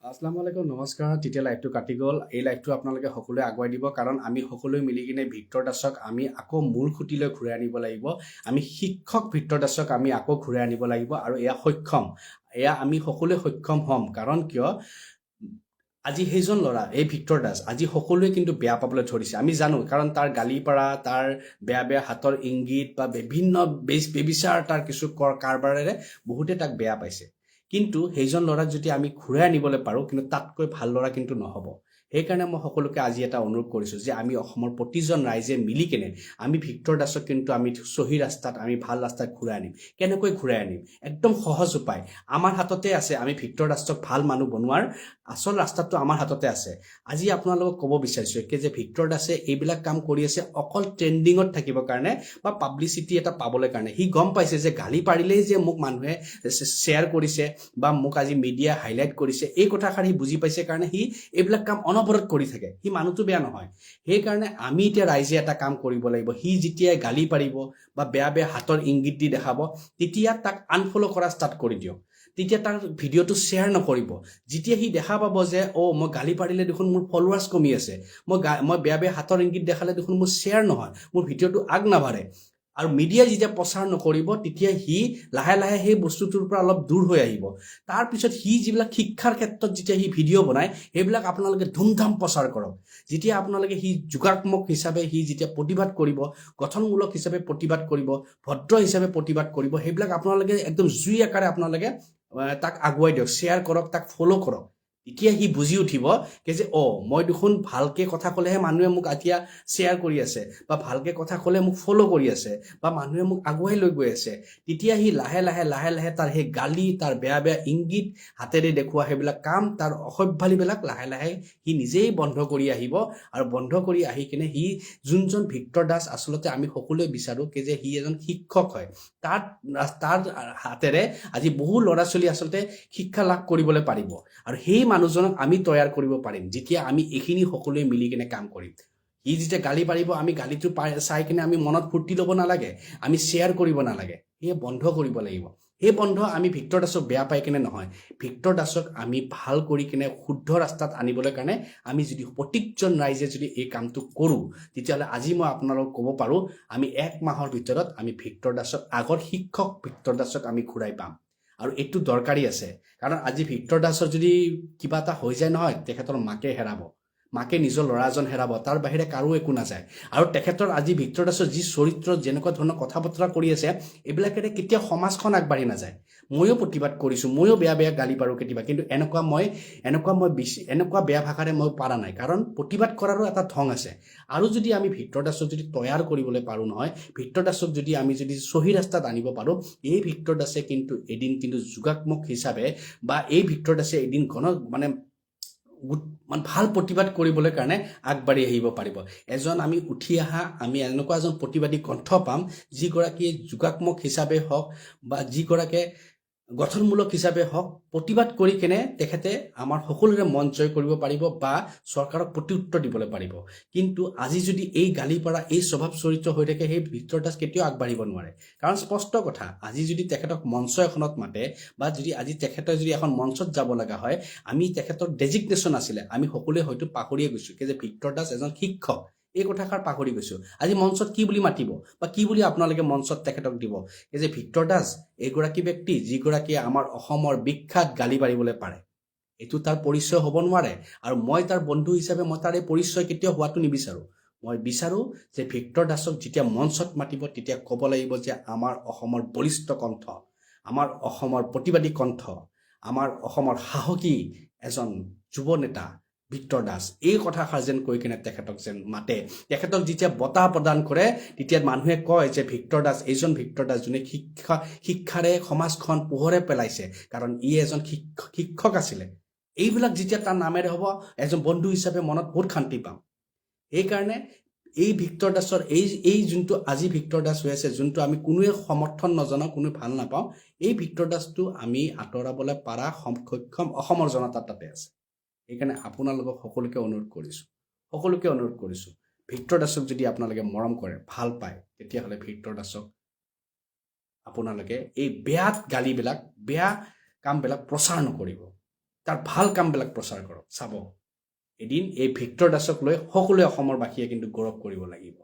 আসসালামু আলাইকুম নমস্কাৰ তেতিয়া লাইভটো কাটি গ'ল এই লাইভটো আপোনালোকে সকলোৱে আগুৱাই দিব কাৰণ আমি সকলোৱে মিলি কিনে ভিক্টৰ দাসক আমি আকৌ মূল খুঁটিলৈ ঘূৰাই আনিব লাগিব আমি শিক্ষক ভিক্টৰ দাসক আমি আকৌ ঘূৰাই আনিব লাগিব আৰু এয়া আমি সকলোৱে সক্ষম হ'ম কাৰণ কিয় আজি সেইজন ল'ৰা এই ভিক্টৰ দাস আজি সকলোৱে কিন্তু বেয়া পাবলৈ ধৰিছে আমি জানো কাৰণ তাৰ গালি পাৰা তাৰ বেয়া হাতৰ ইংগিত বা বিভিন্ন বেবিচাৰ তাৰ কিছু কাৰবাৰেৰে বহুতে তাক বেয়া পাইছে কিন্তু সেইজন ল'ৰাক যদি আমি ঘূৰাই আনিবলৈ পাৰোঁ কিন্তু তাতকৈ ভাল ল'ৰা কিন্তু নহ'ব সেইকাৰণে মই সকলোকে আজি এটা অনুৰোধ কৰিছোঁ যে আমি অসমৰ প্ৰতিজন ৰাইজে মিলি কেনে আমি ভিক্টৰ দাসক কিন্তু আমি সহি ৰাস্তাত আমি ভাল ৰাস্তাত ঘূৰাই আনিম কেনেকৈ ঘূৰাই আনিম একদম সহজ উপায় আমাৰ হাততে আছে আমি ভিক্টৰ দাসক ভাল মানুহ বনোৱাৰ আচল ৰাস্তাটো আমাৰ হাততে আছে আজি আপোনালোকক ক'ব বিচাৰিছোঁ কি যে ভিক্টৰ দাসে এইবিলাক কাম কৰি আছে অকল ট্ৰেণ্ডিঙত থাকিবৰ কাৰণে বা পাব্লিচিটি এটা পাবলৈ কাৰণে সি গম পাইছে যে গালি পাৰিলেই যে মোক মানুহে শ্বেয়াৰ কৰিছে বা মোক আজি মিডিয়া হাইলাইট কৰিছে এই কথাষাৰ সি বুজি পাইছে কাৰণে সি এইবিলাক কাম অনবৰত কৰি থাকে সি মানুহটো বেয়া নহয় সেইকাৰণে আমি এতিয়া ৰাইজে এটা কাম কৰিব লাগিব সি যেতিয়া গালি পাৰিব বা বেয়া হাতৰ ইংগিত দি দেখাব তেতিয়া তাক আনফলো কৰা ষ্টাৰ্ট কৰি দিয়ক তেতিয়া তাৰ ভিডিঅ'টো শ্বেয়াৰ নকৰিব যেতিয়া সি দেখা পাব যে মই গালি পাৰিলে দেখোন মোৰ ফলোৱাৰ্ছ কমি আছে মই বেয়া হাতৰ ইংগিত দেখালে দেখোন মোৰ শ্বেয়াৰ নহয় মোৰ ভিডিঅ'টো আগ নাবাঢ়ে আৰু মিডিয়াই যেতিয়া প্ৰচাৰ নকৰিব তেতিয়া সি লাহে লাহে সেই বস্তুটোৰ পৰা অলপ দূৰ হৈ আহিব তাৰপিছত সি যিবিলাক শিক্ষাৰ ক্ষেত্ৰত যেতিয়া সি ভিডিঅ' বনায় সেইবিলাক আপোনালোকে ধুমধাম প্ৰচাৰ কৰক যেতিয়া আপোনালোকে সি যোগাত্মক হিচাপে সি যেতিয়া প্ৰতিবাদ কৰিব গঠনমূলক হিচাপে প্ৰতিবাদ কৰিব ভদ্ৰ হিচাপে প্ৰতিবাদ কৰিব সেইবিলাক আপোনালোকে একদম জুই আকাৰে আপোনালোকে তাক আগুৱাই দিয়ক শ্বেয়াৰ কৰক তাক ফ'ল' কৰক এতিয়া সি বুজি উঠিব যে মই দেখোন ভালকে কথা ক'লেহে মানুহে মোক এতিয়া শ্বেয়াৰ কৰি আছে বা ভালকে কথা ক'লে মোক ফ'ল' কৰি আছে বা মানুহে মোক আগুৱাই লৈ গৈ আছে তেতিয়া সি লাহে লাহে তাৰ সেই গালি তাৰ বেয়া ইংগিত হাতেৰে দেখুওৱা সেইবিলাক কাম তাৰ অসভ্যালিবিলাক লাহে লাহে সি নিজেই বন্ধ কৰি আহিব আৰু বন্ধ কৰি আহি কিনে সি যোনজন ভিক্টৰ দাস আচলতে আমি সকলোৱে বিচাৰোঁ যে সি এজন শিক্ষক হয় তাৰ হাতেৰে আজি বহু ল'ৰা ছোৱালী আচলতে শিক্ষা লাভ কৰিবলৈ পাৰিব আৰু সেই মানুহজনক আমি তৈয়াৰ কৰিব পাৰিম যেতিয়া আমি এইখিনি সকলোৱে মিলি কিনে কাম কৰিম সি যেতিয়া গালি পাৰিব আমি গালিটো চাই কিনে আমি মনত ফূৰ্তি ল'ব নালাগে আমি শ্বেয়াৰ কৰিব নালাগে সেয়ে বন্ধ কৰিব লাগিব সেই বন্ধ আমি ভিক্টৰ দাসক বেয়া পাই কিনে নহয় ভিক্টৰ দাসক আমি ভাল কৰি কিনে শুদ্ধ ৰাস্তাত আনিবলৈ কাৰণে আমি যদি প্ৰত্যেকজন ৰাইজে যদি এই কামটো কৰোঁ তেতিয়াহ'লে আজি মই আপোনালোকক ক'ব পাৰোঁ আমি 1 মাহৰ ভিতৰত আমি ভিক্টৰ দাসক আগৰ শিক্ষক ভিক্টৰ দাসক আমি ঘূৰাই পাম আৰু এইটো দৰকাৰী আছে কাৰণ আজি ভিক্টৰ দাসৰ যদি কিবা এটা হৈ যায় নহয় তেখেতৰ মাকে হেৰাব মাকে নিজৰ ল'ৰা এজন হেৰাব তাৰ বাহিৰে কাৰো একো নাযায় আৰু তেখেতৰ আজি ভিক্টৰ দাসৰ যি চৰিত্ৰ যেনেকুৱা ধৰণৰ কথা বতৰা কৰি আছে এইবিলাকেৰে কেতিয়াও সমাজখন আগবাঢ়ি নাযায় ময়ো প্ৰতিবাদ কৰিছোঁ ময়ো বেয়া গালি পাৰোঁ কেতিয়াবা কিন্তু এনেকুৱা বেয়া ভাষাৰে মই পাৰা নাই কাৰণ প্ৰতিবাদ কৰাৰো এটা ঢং আছে আৰু যদি আমি ভিক্টৰ দাসক যদি তৈয়াৰ কৰিবলৈ পাৰোঁ নহয় ভিক্টৰ দাসক যদি আমি যদি সহি ৰাস্তাত আনিব পাৰোঁ এই ভিক্টৰ দাসে কিন্তু এদিন কিন্তু যোগাত্মক হিচাপে বা এই ভিক্টৰ দাসে এদিন মানে ভাল প্ৰতিবাদ কৰিবলৈ কাৰণে আগবাঢ়ি আহিব পাৰিব এজন আমি উঠি অহা আমি এনেকুৱা এজন প্ৰতিবাদী কণ্ঠ পাম যিগৰাকীয়ে যোগাত্মক হিচাপে হওক বা যিগৰাকীয়ে গঠনমূলক হিচাপে হওক প্ৰতিবাদ কৰি কেনে তেখেতে আমাৰ সকলোৰে মন জয় কৰিব পাৰিব বা চৰকাৰক প্ৰত্যুত্তৰ দিবলৈ পাৰিব কিন্তু আজি যদি এই গালি পাৰা এই স্বভাৱ চৰিত্ৰ হৈ থাকে সেই ভিক্টৰ দাস কেতিয়াও আগবাঢ়িব নোৱাৰে কাৰণ স্পষ্ট কথা আজি যদি তেখেতক মঞ্চ এখনত মাতে বা যদি আজি তেখেতে যদি এখন মঞ্চত যাব লগা হয় আমি তেখেতৰ ডেজিগনেশ্যন আছিলে আমি সকলোৱে হয়তো পাহৰিয়ে গৈছোঁ যে ভিক্টৰ দাস এজন শিক্ষক এই কথাষাৰ পাহৰি গৈছোঁ আজি মঞ্চত কি বুলি মাতিব বা কি বুলি আপোনালোকে মঞ্চত তেখেতক দিব যে ভিক্টৰ দাস এগৰাকী ব্যক্তি যিগৰাকীয়ে আমাৰ অসমৰ বিখ্যাত গালি পাৰিবলৈ পাৰে এইটো তাৰ পৰিচয় হ'ব নোৱাৰে আৰু মই তাৰ বন্ধু হিচাপে মই তাৰ এই পৰিচয় কেতিয়াও হোৱাটো নিবিচাৰোঁ মই বিচাৰোঁ যে ভিক্টৰ দাসক যেতিয়া মঞ্চত মাতিব তেতিয়া ক'ব লাগিব যে আমাৰ অসমৰ বলিষ্ঠ কণ্ঠ আমাৰ অসমৰ প্ৰতিবাদী কণ্ঠ আমাৰ অসমৰ সাহসী এজন যুৱ নেতা ভিক্টৰ দাস এই কথাষাৰ যেন কৈ কিনে তেখেতক যেন মাতে তেখেতক যেতিয়া বঁটা প্ৰদান কৰে তেতিয়া মানুহে কয় যে ভিক্টৰ দাস এইজন ভিক্টৰ দাস যোনে শিক্ষাৰে সমাজখন পোহৰে পেলাইছে কাৰণ ই এজন শিক্ষক আছিলে এইবিলাক যেতিয়া তাৰ নামেৰে হ'ব এজন বন্ধু হিচাপে মনত বহুত শান্তি পাম সেইকাৰণে এই ভিক্টৰ দাসৰ এই যোনটো আজি ভিক্টৰ দাস হৈ আছে যোনটো আমি কোনোৱে সমৰ্থন নজনাওঁ কোনোৱে ভাল নাপাওঁ এই ভিক্টৰ দাসটো আমি আঁতৰাবলৈ পাৰা সক্ষম অসমৰ জনতাৰ তাতে আছে সেইকাৰণে আপোনালোকক সকলোকে অনুৰোধ কৰিছোঁ ভিক্টৰ দাসক যদি আপোনালোকে মৰম কৰে ভাল পায় তেতিয়াহ'লে ভিক্টৰ দাসক আপোনালোকে এই বেয়া গালিবিলাক বেয়া কামবিলাক প্ৰচাৰ নকৰিব তাৰ ভাল কামবিলাক প্ৰচাৰ কৰক চাব এদিন এই ভিক্টৰ দাসক লৈ সকলোৱে অসমৰ বাসীয়ে কিন্তু গৌৰৱ কৰিব লাগিব